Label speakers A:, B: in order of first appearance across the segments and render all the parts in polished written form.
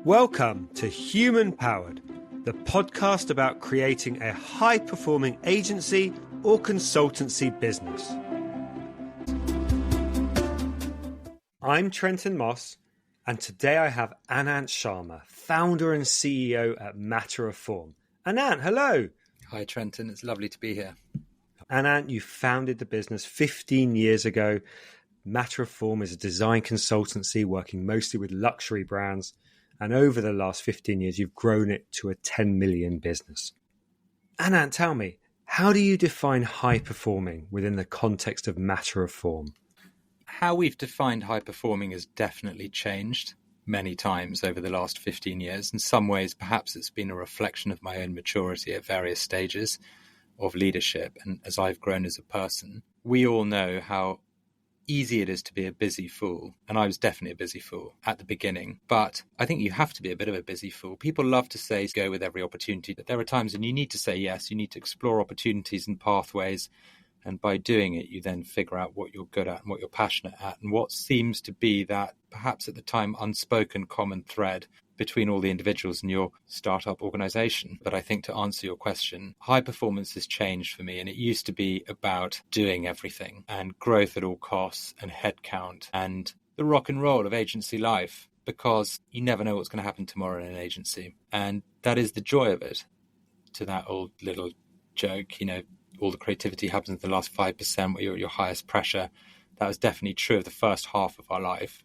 A: Welcome to Human Powered, the podcast about creating a high-performing agency or consultancy business. I'm Trenton Moss, and today I have Anant Sharma, founder and CEO at Matter of Form. Anant, hello.
B: Hi, Trenton. It's lovely to be here.
A: Anant, you founded the business 15 years ago. Matter of Form is a design consultancy working mostly with luxury brands. And over the last 15 years, you've grown it to a 10 million business. Anant, tell me, how do you define high performing within the context of Matter of Form?
B: How we've defined high performing has definitely changed many times over the last 15 years. In some ways, perhaps it's been a reflection of my own maturity at various stages of leadership. And as I've grown as a person, we all know how easy it is to be a busy fool. And I was definitely a busy fool at the beginning. But I think you have to be a bit of a busy fool. People love to say go with every opportunity, but there are times when you need to say yes. You need to explore opportunities and pathways. And by doing it, you then figure out what you're good at and what you're passionate at. And what seems to be that perhaps at the time unspoken common thread between all the individuals in your startup organization. But I think to answer your question, high performance has changed for me. And it used to be about doing everything and growth at all costs and headcount and the rock and roll of agency life, because you never know what's going to happen tomorrow in an agency. And that is the joy of it. To that old little joke, all the creativity happens in the last 5% where you're at your highest pressure. That was definitely true of the first half of our life.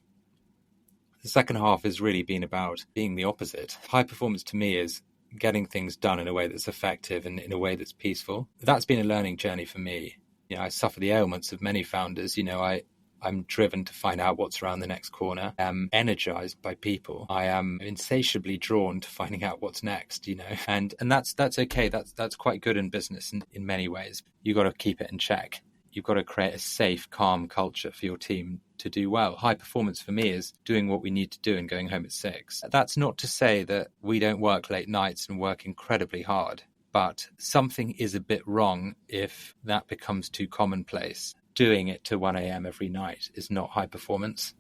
B: The second half has really been about being the opposite. High performance to me is getting things done in a way that's effective and in a way that's peaceful. That's been a learning journey for me. I suffer the ailments of many founders. I'm driven to find out what's around the next corner. I'm energized by people. I am insatiably drawn to finding out what's next, and that's okay. That's quite good in business in many ways. You've got to keep it in check. You've got to create a safe, calm culture for your team to do well. High performance for me is doing what we need to do and going home at 6. That's not to say that we don't work late nights and work incredibly hard, but something is a bit wrong if that becomes too commonplace. Doing it to 1 a.m. every night is not high performance.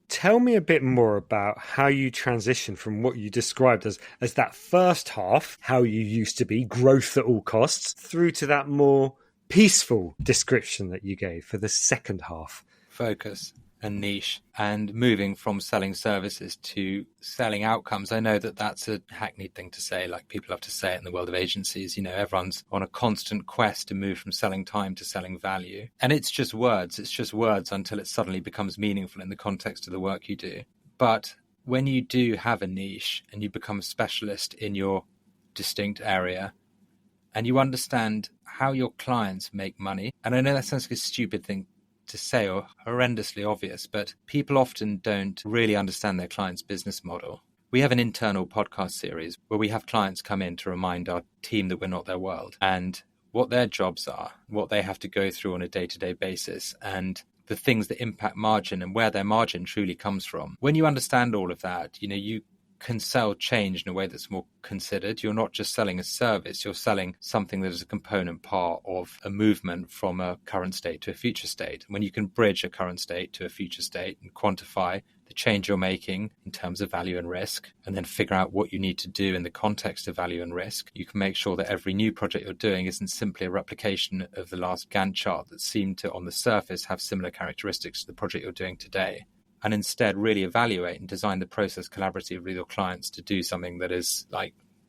A: Tell me a bit more about how you transitioned from what you described as that first half, how you used to be, growth at all costs, through to that more peaceful description that you gave for the second half.
B: Focus and niche, and moving from selling services to selling outcomes. I know that that's a hackneyed thing to say, like people have to say it in the world of agencies. Everyone's on a constant quest to move from selling time to selling value. And it's just words. It's just words until it suddenly becomes meaningful in the context of the work you do. But when you do have a niche and you become a specialist in your distinct area, and you understand how your clients make money, and I know that sounds like a stupid thing to say or horrendously obvious, but people often don't really understand their client's business model. We have an internal podcast series where we have clients come in to remind our team that we're not their world and what their jobs are, what they have to go through on a day-to-day basis, and the things that impact margin and where their margin truly comes from. When you understand all of that, you can sell change in a way that's more considered. You're not just selling a service, you're selling something that is a component part of a movement from a current state to a future state. When you can bridge a current state to a future state and quantify the change you're making in terms of value and risk, and then figure out what you need to do in the context of value and risk, you can make sure that every new project you're doing isn't simply a replication of the last Gantt chart that seemed to, on the surface, have similar characteristics to the project you're doing today. And instead really evaluate and design the process collaboratively with your clients to do something that is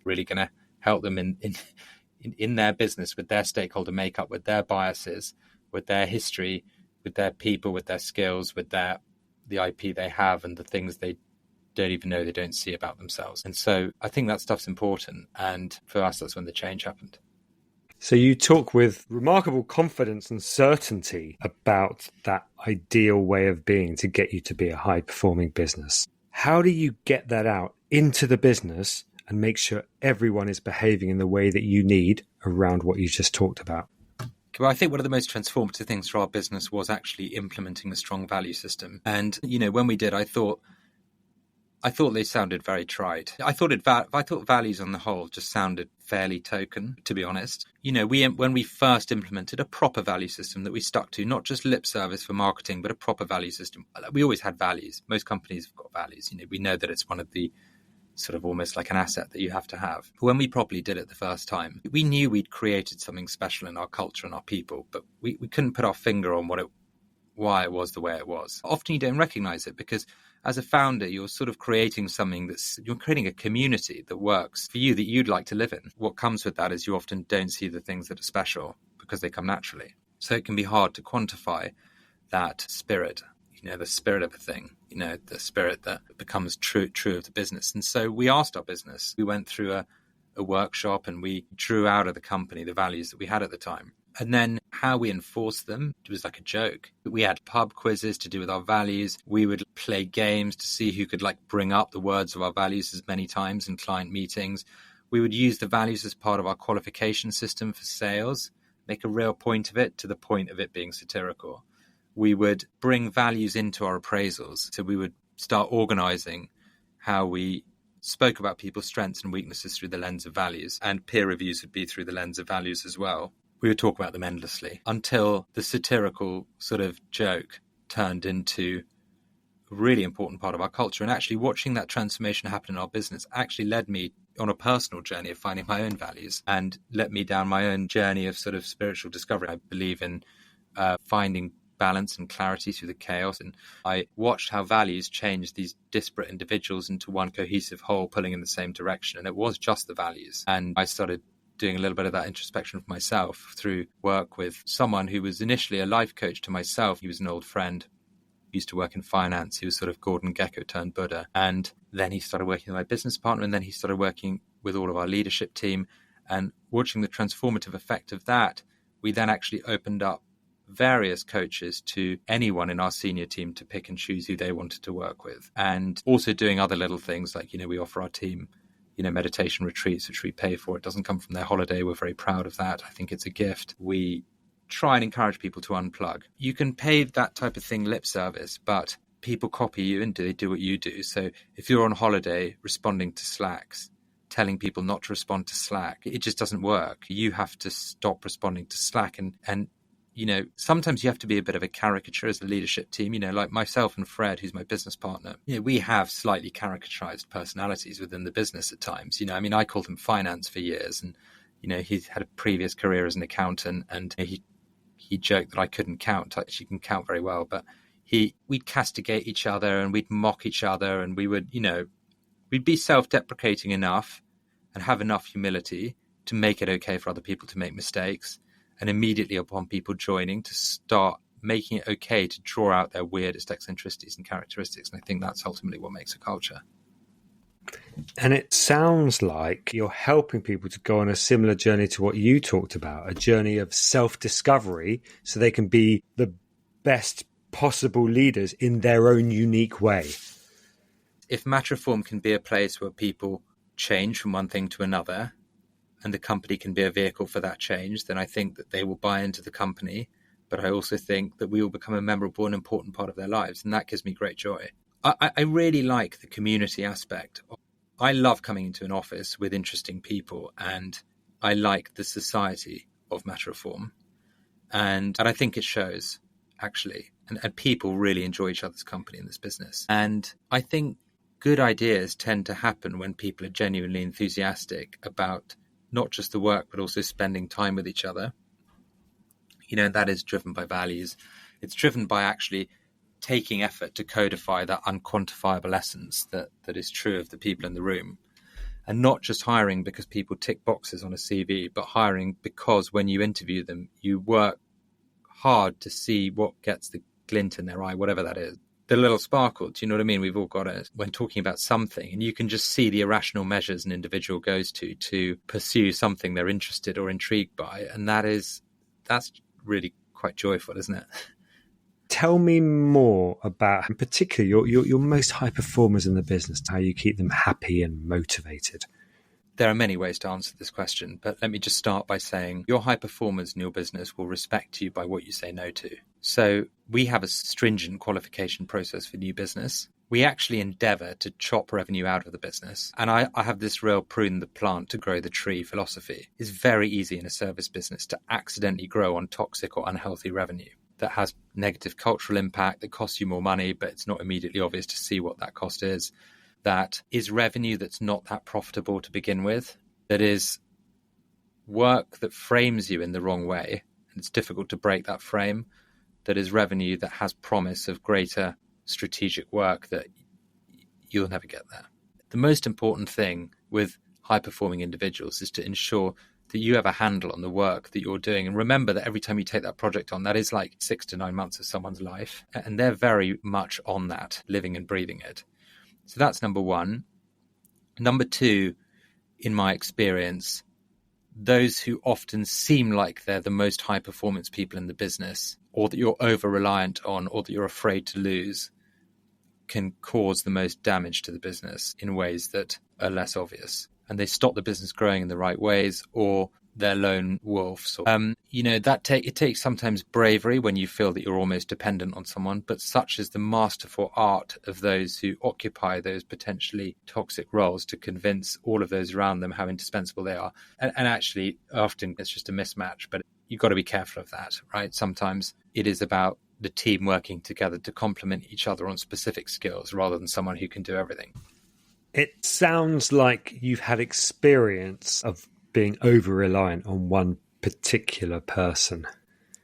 B: really going to help them in their business, with their stakeholder makeup, with their biases, with their history, with their people, with their skills, with the IP they have and the things they don't even know they don't see about themselves. And so I think that stuff's important. And for us, that's when the change happened.
A: So you talk with remarkable confidence and certainty about that ideal way of being to get you to be a high-performing business. How do you get that out into the business and make sure everyone is behaving in the way that you need around what you just talked about?
B: Well, I think one of the most transformative things for our business was actually implementing a strong value system. And, when we did, I thought I thought they sounded very trite. I thought values on the whole just sounded fairly token, to be honest. When we first implemented a proper value system that we stuck to, not just lip service for marketing, but a proper value system. We always had values. Most companies have got values. We know that it's one of the sort of almost like an asset that you have to have. But when we properly did it the first time, we knew we'd created something special in our culture and our people, but we couldn't put our finger on why it was the way it was. Often you don't recognize it because as a founder, you're sort of creating you're creating a community that works for you, that you'd like to live in. What comes with that is you often don't see the things that are special because they come naturally. So it can be hard to quantify that spirit, the spirit of a thing, the spirit that becomes true of the business. And so we asked our business, we went through a workshop and we drew out of the company the values that we had at the time. And then how we enforced them, it was like a joke. We had pub quizzes to do with our values. We would play games to see who could bring up the words of our values as many times in client meetings. We would use the values as part of our qualification system for sales, make a real point of it to the point of it being satirical. We would bring values into our appraisals. So we would start organizing how we spoke about people's strengths and weaknesses through the lens of values, and peer reviews would be through the lens of values as well. We would talk about them endlessly until the satirical sort of joke turned into a really important part of our culture. And actually watching that transformation happen in our business actually led me on a personal journey of finding my own values and led me down my own journey of sort of spiritual discovery. I believe in finding balance and clarity through the chaos. And I watched how values changed these disparate individuals into one cohesive whole pulling in the same direction. And it was just the values. And I started doing a little bit of that introspection for myself through work with someone who was initially a life coach to myself. He was an old friend. He used to work in finance. He was sort of Gordon Gekko turned Buddha. And then he started working with my business partner. And then he started working with all of our leadership team. And watching the transformative effect of that, we then actually opened up various coaches to anyone in our senior team to pick and choose who they wanted to work with. And also doing other little things like, we offer our team meditation retreats, which we pay for. It doesn't come from their holiday. We're very proud of that. I think it's a gift. We try and encourage people to unplug. You can pay that type of thing lip service, but people copy you and they do what you do. So if you're on holiday responding to Slacks, telling people not to respond to Slack, it just doesn't work. You have to stop responding to Slack and sometimes you have to be a bit of a caricature as a leadership team, like myself and Fred, who's my business partner. We have slightly caricaturized personalities within the business at times. I called him finance for years and, he's had a previous career as an accountant and he joked that I couldn't count. She can count very well, but we'd castigate each other and we'd mock each other and we would, we'd be self-deprecating enough and have enough humility to make it okay for other people to make mistakes. And immediately upon people joining to start making it okay to draw out their weirdest eccentricities and characteristics. And I think that's ultimately what makes a culture.
A: And it sounds like you're helping people to go on a similar journey to what you talked about, a journey of self-discovery so they can be the best possible leaders in their own unique way.
B: If Matterform can be a place where people change from one thing to another, and the company can be a vehicle for that change, then I think that they will buy into the company. But I also think that we will become a memorable and important part of their lives. And that gives me great joy. I really like the community aspect. I love coming into an office with interesting people. And I like the society of Matterform. And I think it shows, actually. And people really enjoy each other's company in this business. And I think good ideas tend to happen when people are genuinely enthusiastic about not just the work, but also spending time with each other. That is driven by values. It's driven by actually taking effort to codify that unquantifiable essence that is true of the people in the room. And not just hiring because people tick boxes on a CV, but hiring because when you interview them, you work hard to see what gets the glint in their eye, whatever that is. The little sparkle, do you know what I mean? We've all got it when talking about something, and you can just see the irrational measures an individual goes to pursue something they're interested or intrigued by. And that's really quite joyful, isn't it?
A: Tell me more about, in particular, your most high performers in the business, how you keep them happy and motivated.
B: There are many ways to answer this question, but let me just start by saying your high performers in your business will respect you by what you say no to. So we have a stringent qualification process for new business. we actually endeavor to chop revenue out of the business. And I have this real prune the plant to grow the tree philosophy. It's very easy in a service business to accidentally grow on toxic or unhealthy revenue that has negative cultural impact, that costs you more money, but it's not immediately obvious to see what that cost is. That is revenue that's not that profitable to begin with. That is work that frames you in the wrong way. And it's difficult to break that frame. That is revenue that has promise of greater strategic work that you'll never get there. The most important thing with high-performing individuals is to ensure that you have a handle on the work that you're doing. And remember that every time you take that project on, that is like 6 to 9 months of someone's life. And they're very much on that, living and breathing it. So that's number one. Number two, in my experience, those who often seem like they're the most high-performance people in the business, or that you're over-reliant on, or that you're afraid to lose, can cause the most damage to the business in ways that are less obvious. And they stop the business growing in the right ways, or they're lone wolves. It takes sometimes bravery when you feel that you're almost dependent on someone, but such is the masterful art of those who occupy those potentially toxic roles to convince all of those around them how indispensable they are. And actually, often it's just a mismatch, but you've got to be careful of that, right? Sometimes it is about the team working together to complement each other on specific skills rather than someone who can do everything.
A: It sounds like you've had experience of being over-reliant on one particular person.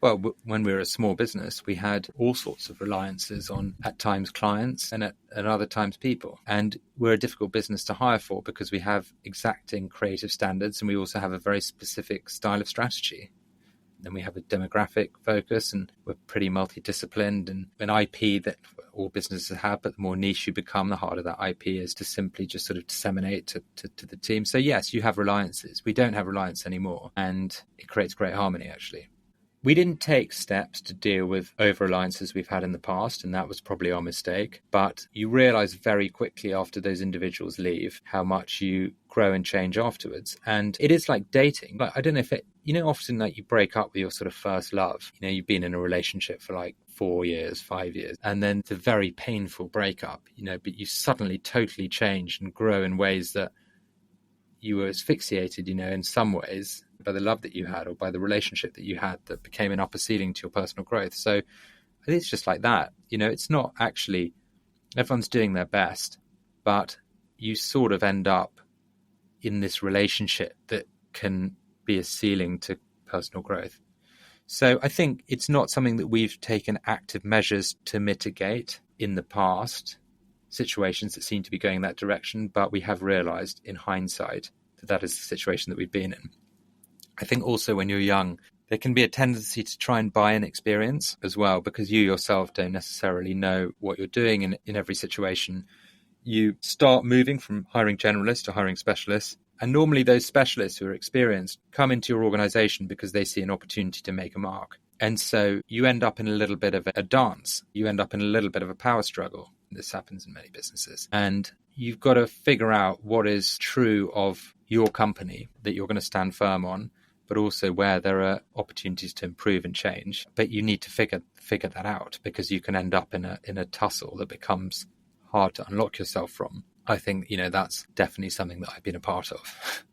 B: Well, when we were a small business, we had all sorts of reliances on, at times, clients and at other times, people. And we're a difficult business to hire for because we have exacting creative standards and we also have a very specific style of strategy. Then we have a demographic focus and we're pretty multidisciplined and an IP that all businesses have, but the more niche you become, the harder that IP is to simply just sort of disseminate to the team. So yes, you have reliances. We don't have reliance anymore and it creates great harmony actually. We didn't take steps to deal with over-reliances we've had in the past, and that was probably our mistake. But you realize very quickly after those individuals leave how much you grow and change afterwards. And it is like dating. But I don't know if often like you break up with your sort of first love. You've been in a relationship for like 4 years, 5 years, and then it's a very painful breakup, but you suddenly totally change and grow in ways that you were asphyxiated, in some ways by the love that you had or by the relationship that you had that became an upper ceiling to your personal growth. So I think it's just like that. It's not actually, everyone's doing their best, but you sort of end up in this relationship that can be a ceiling to personal growth. So I think it's not something that we've taken active measures to mitigate in the past, situations that seem to be going that direction, but we have realized in hindsight that is the situation that we've been in. I think also when you're young, there can be a tendency to try and buy an experience as well, because you yourself don't necessarily know what you're doing in every situation. You start moving from hiring generalists to hiring specialists. And normally those specialists who are experienced come into your organization because they see an opportunity to make a mark. And so you end up in a little bit of a dance. You end up in a little bit of a power struggle. This happens in many businesses. And you've got to figure out what is true of your company that you're going to stand firm on, but also where there are opportunities to improve and change. But you need to figure that out because you can end up in a tussle that becomes hard to unlock yourself from. I think, that's definitely something that I've been a part of.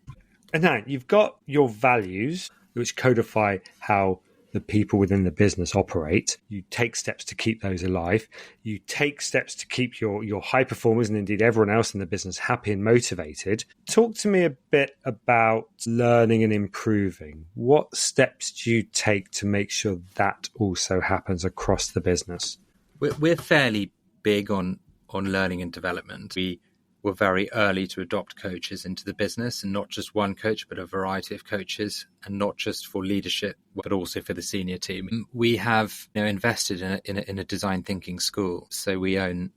A: And now you've got your values, which codify how the people within the business operate. You take steps to keep those alive. You take steps to keep your high performers and indeed everyone else in the business happy and motivated. Talk to me a bit about learning and improving. What steps do you take to make sure that also happens across the business?
B: We're fairly big on learning and development. We were very early to adopt coaches into the business, and not just one coach, but a variety of coaches, and not just for leadership, but also for the senior team. We have invested in a design thinking school. So we own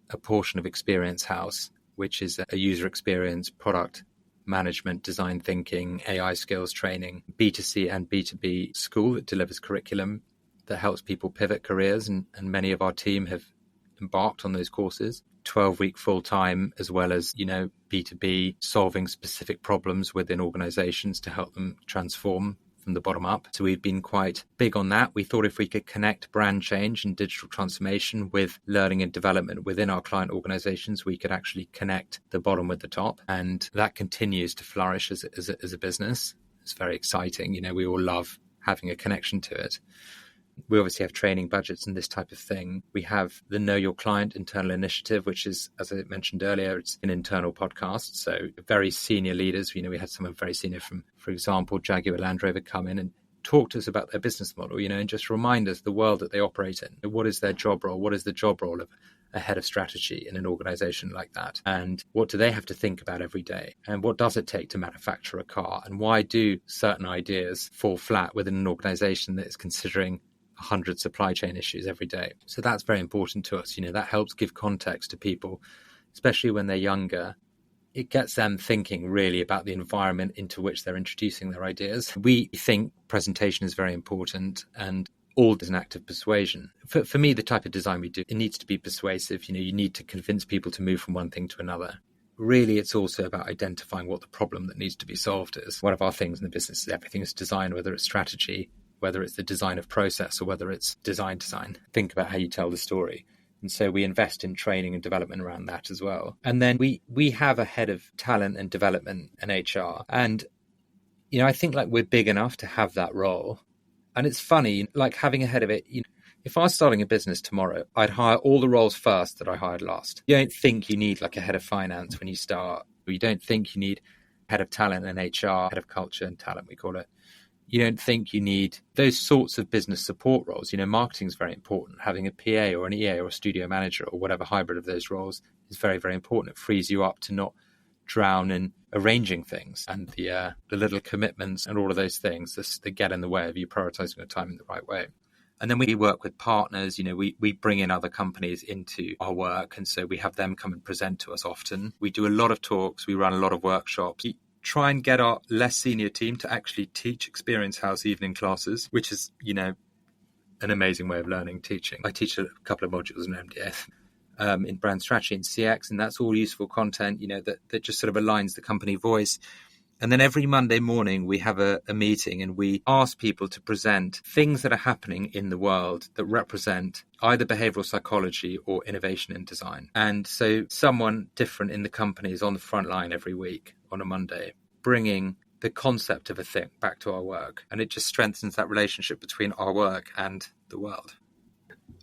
B: a portion of Experience House, which is a user experience, product management, design thinking, AI skills training, B2C and B2B school that delivers curriculum that helps people pivot careers. And many of our team have embarked on those courses. 12-week full-time, as well as, B2B, solving specific problems within organizations to help them transform from the bottom up. So we've been quite big on that. We thought if we could connect brand change and digital transformation with learning and development within our client organizations, we could actually connect the bottom with the top. And that continues to flourish as a business. It's very exciting. You know, we all love having a connection to it. We obviously have training budgets and this type of thing. We have the Know Your Client internal initiative, which is, as I mentioned earlier, it's an internal podcast. So very senior leaders, you know, we had someone very senior from, for example, Jaguar Land Rover come in and talk to us about their business model, you know, and just remind us the world that they operate in. What is their job role? What is the job role of a head of strategy in an organization like that? And what do they have to think about every day? And what does it take to manufacture a car? And why do certain ideas fall flat within an organization that is considering 100 supply chain issues every day? So that's very important to us. You know, that helps give context to people, especially when they're younger. It gets them thinking really about the environment into which they're introducing their ideas. We think presentation is very important, and all is an act of persuasion. For me, the type of design we do, it needs to be persuasive. You know, you need to convince people to move from one thing to another. Really, it's also about identifying what the problem that needs to be solved is. One of our things in the business is everything is design, whether it's strategy, whether it's the design of process, or whether it's design. Think about how you tell the story. And so we invest in training and development around that as well. And then we have a head of talent and development and HR. And, you know, I think like we're big enough to have that role. And it's funny, like having a head of it, you know, if I was starting a business tomorrow, I'd hire all the roles first that I hired last. You don't think you need like a head of finance when you start. Or you don't think you need head of talent and HR, head of culture and talent, we call it. You don't think you need those sorts of business support roles. You know, marketing is very important. Having a PA or an EA or a studio manager or whatever hybrid of those roles is very, very important. It frees you up to not drown in arranging things and the little commitments and all of those things that get in the way of you prioritizing your time in the right way. And then we work with partners. You know, we bring in other companies into our work. And so we have them come and present to us often. We do a lot of talks. We run a lot of workshops. Try and get our less senior team to actually teach Experience House evening classes, which is, you know, an amazing way of learning teaching. I teach a couple of modules in MDF in brand strategy and CX, and that's all useful content, you know, that just sort of aligns the company voice. And then every Monday morning, we have a meeting and we ask people to present things that are happening in the world that represent either behavioral psychology or innovation in design. And so someone different in the company is on the front line every week on a Monday, bringing the concept of a thing back to our work. And it just strengthens that relationship between our work and the world.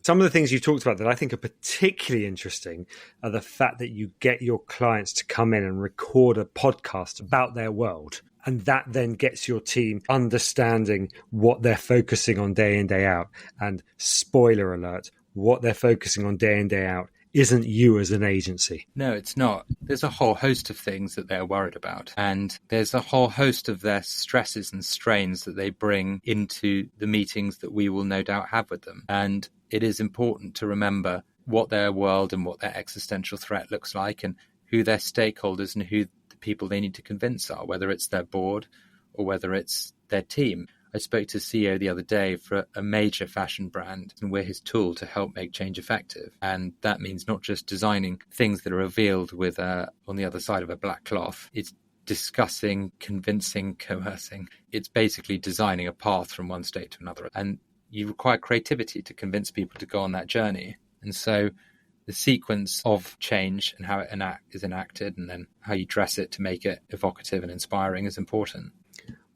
A: Some of the things you talked about that I think are particularly interesting are the fact that you get your clients to come in and record a podcast about their world. And that then gets your team understanding what they're focusing on day in, day out. And spoiler alert, what they're focusing on day in, day out isn't you as an agency.
B: No, it's not. There's a whole host of things that they're worried about. And there's a whole host of their stresses and strains that they bring into the meetings that we will no doubt have with them. And it is important to remember what their world and what their existential threat looks like and who their stakeholders and who the people they need to convince are, whether it's their board or whether it's their team. I spoke to the CEO the other day for a major fashion brand, and we're his tool to help make change effective. And that means not just designing things that are revealed with on the other side of a black cloth. It's discussing, convincing, coercing. It's basically designing a path from one state to another. And you require creativity to convince people to go on that journey. And so the sequence of change and how it is enacted and then how you dress it to make it evocative and inspiring is important.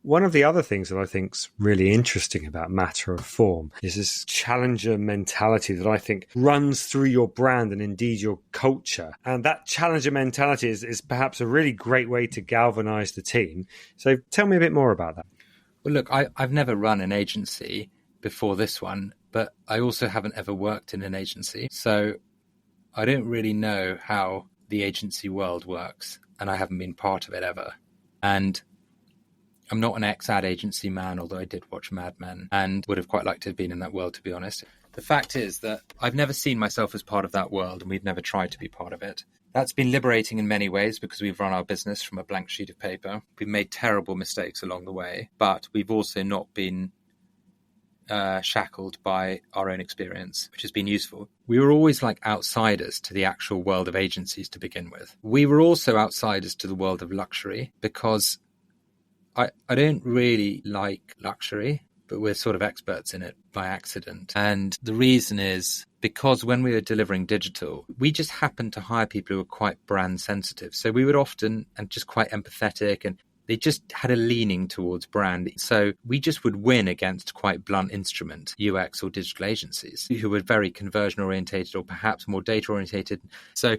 A: One of the other things that I think is really interesting about Matter of Form is this challenger mentality that I think runs through your brand and indeed your culture. And that challenger mentality is perhaps a really great way to galvanize the team. So tell me a bit more about that.
B: Well, look, I've never run an agency before this one, but I also haven't ever worked in an agency. So I don't really know how the agency world works, and I haven't been part of it ever. And I'm not an ex-ad agency man, although I did watch Mad Men and would have quite liked to have been in that world, to be honest. The fact is that I've never seen myself as part of that world, and we've never tried to be part of it. That's been liberating in many ways because we've run our business from a blank sheet of paper. We've made terrible mistakes along the way, but we've also not been shackled by our own experience, which has been useful. We were always like outsiders to the actual world of agencies to begin with. We were also outsiders to the world of luxury because I don't really like luxury, but we're sort of experts in it by accident. And the reason is because when we were delivering digital, we just happened to hire people who were quite brand sensitive. So we would often, and just quite empathetic, and they just had a leaning towards brand. So we just would win against quite blunt instrument UX or digital agencies who were very conversion orientated or perhaps more data orientated. So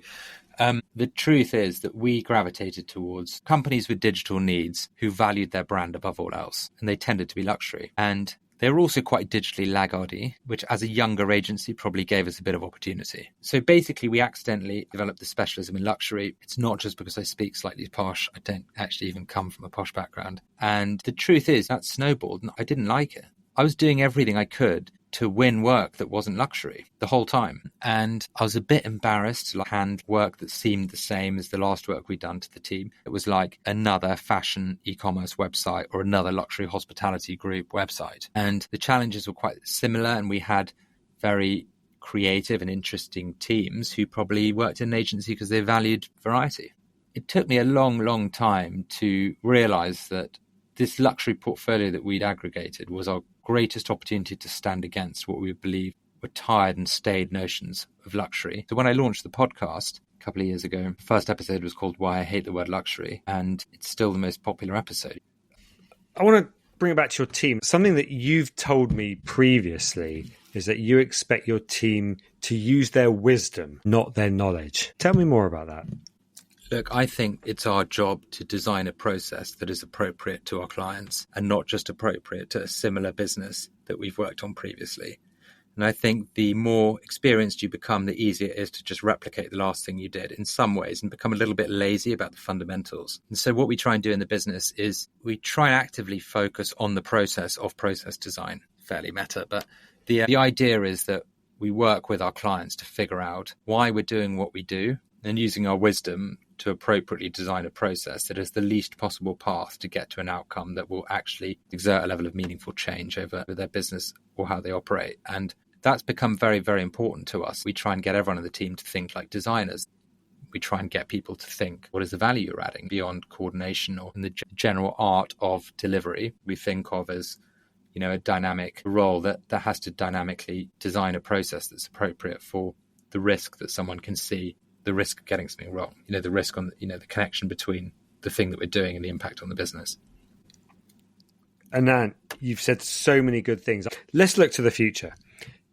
B: the truth is that we gravitated towards companies with digital needs who valued their brand above all else, and they tended to be luxury. And they were also quite digitally laggardy, which as a younger agency probably gave us a bit of opportunity. So basically, we accidentally developed the specialism in luxury. It's not just because I speak slightly posh. I don't actually even come from a posh background. And the truth is that snowballed, and I didn't like it. I was doing everything I could to win work that wasn't luxury the whole time. And I was a bit embarrassed to hand work that seemed the same as the last work we'd done to the team. It was like another fashion e-commerce website or another luxury hospitality group website. And the challenges were quite similar, and we had very creative and interesting teams who probably worked in an agency because they valued variety. It took me a long, long time to realize that this luxury portfolio that we'd aggregated was our greatest opportunity to stand against what we believe were tired and staid notions of luxury. So when I launched the podcast a couple of years ago, the first episode was called Why I Hate the Word Luxury, and it's still the most popular episode.
A: I want to bring it back to your team. Something that you've told me previously is that you expect your team to use their wisdom, not their knowledge. Tell me more about that.
B: Look, I think it's our job to design a process that is appropriate to our clients and not just appropriate to a similar business that we've worked on previously. And I think the more experienced you become, the easier it is to just replicate the last thing you did in some ways and become a little bit lazy about the fundamentals. And so what we try and do in the business is we try and actively focus on the process of process design. Fairly meta, but the idea is that we work with our clients to figure out why we're doing what we do and using our wisdom to appropriately design a process that is the least possible path to get to an outcome that will actually exert a level of meaningful change over their business or how they operate. And that's become very, very important to us. We try and get everyone in the team to think like designers. We try and get people to think, what is the value you're adding beyond coordination or in the general art of delivery? We think of as, a dynamic role that has to dynamically design a process that's appropriate for the risk that someone can see, the risk of getting something wrong, the risk on, the connection between the thing that we're doing and the impact on the business.
A: Anant, you've said so many good things. Let's look to the future.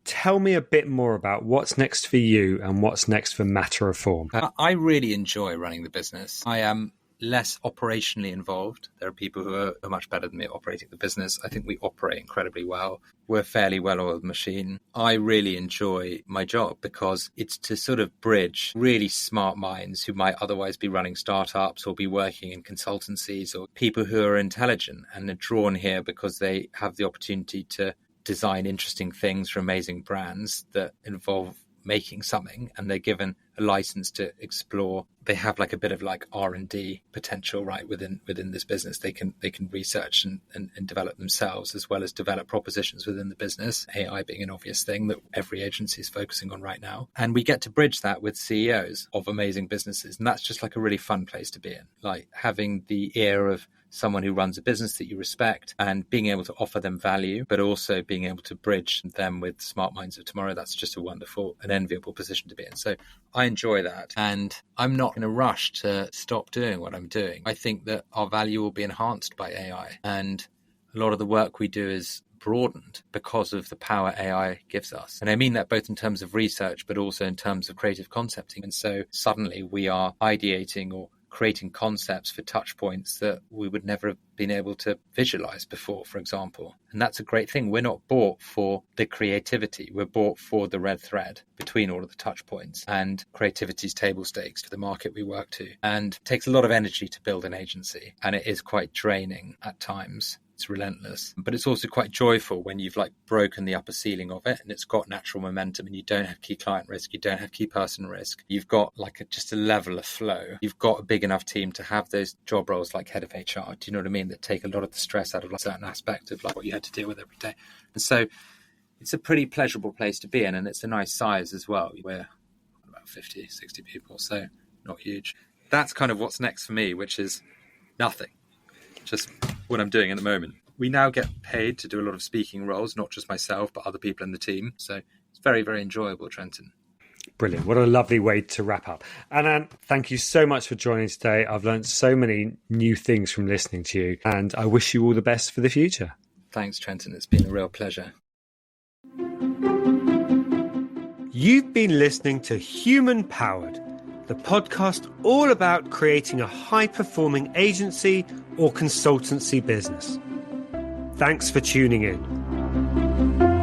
A: Tell me a bit more about what's next for you and what's next for Matter of Form.
B: I really enjoy running the business. I am less operationally involved. There are people who are much better than me at operating the business. I think we operate incredibly well. We're a fairly well-oiled machine. I really enjoy my job because it's to sort of bridge really smart minds who might otherwise be running startups or be working in consultancies, or people who are intelligent and are drawn here because they have the opportunity to design interesting things for amazing brands that involve making something, and they're given a license to explore. They have like a bit of like R&D potential right within this business. They can research and develop themselves as well as develop propositions within the business, AI being an obvious thing that every agency is focusing on right now. And we get to bridge that with CEOs of amazing businesses, and that's just like a really fun place to be in, like having the ear of someone who runs a business that you respect and being able to offer them value, but also being able to bridge them with smart minds of tomorrow. That's just a wonderful and enviable position to be in. So I enjoy that. And I'm not in a rush to stop doing what I'm doing. I think that our value will be enhanced by AI. And a lot of the work we do is broadened because of the power AI gives us. And I mean that both in terms of research, but also in terms of creative concepting. And so suddenly we are ideating or creating concepts for touch points that we would never have been able to visualize before, for example. And that's a great thing. We're not bought for the creativity. We're bought for the red thread between all of the touch points. And creativity is table stakes for the market we work to. And it takes a lot of energy to build an agency. And it is quite draining at times. It's relentless, but it's also quite joyful when you've like broken the upper ceiling of it and it's got natural momentum and you don't have key client risk, you don't have key person risk. You've got like just a level of flow. You've got a big enough team to have those job roles like head of HR. Do you know what I mean? That take a lot of the stress out of like a certain aspect of like what you had to deal with every day. And so it's a pretty pleasurable place to be in, and it's a nice size as well. We're about 50, 60 people, so not huge. That's kind of what's next for me, which is nothing. Just what I'm doing at the moment. We now get paid to do a lot of speaking roles, not just myself, but other people in the team. So it's very, very enjoyable, Trenton.
A: Brilliant. What a lovely way to wrap up. Anant, thank you so much for joining today. I've learned so many new things from listening to you, and I wish you all the best for the future.
B: Thanks, Trenton. It's been a real pleasure.
A: You've been listening to Human Powered, the podcast all about creating a high-performing agency or consultancy business. Thanks for tuning in.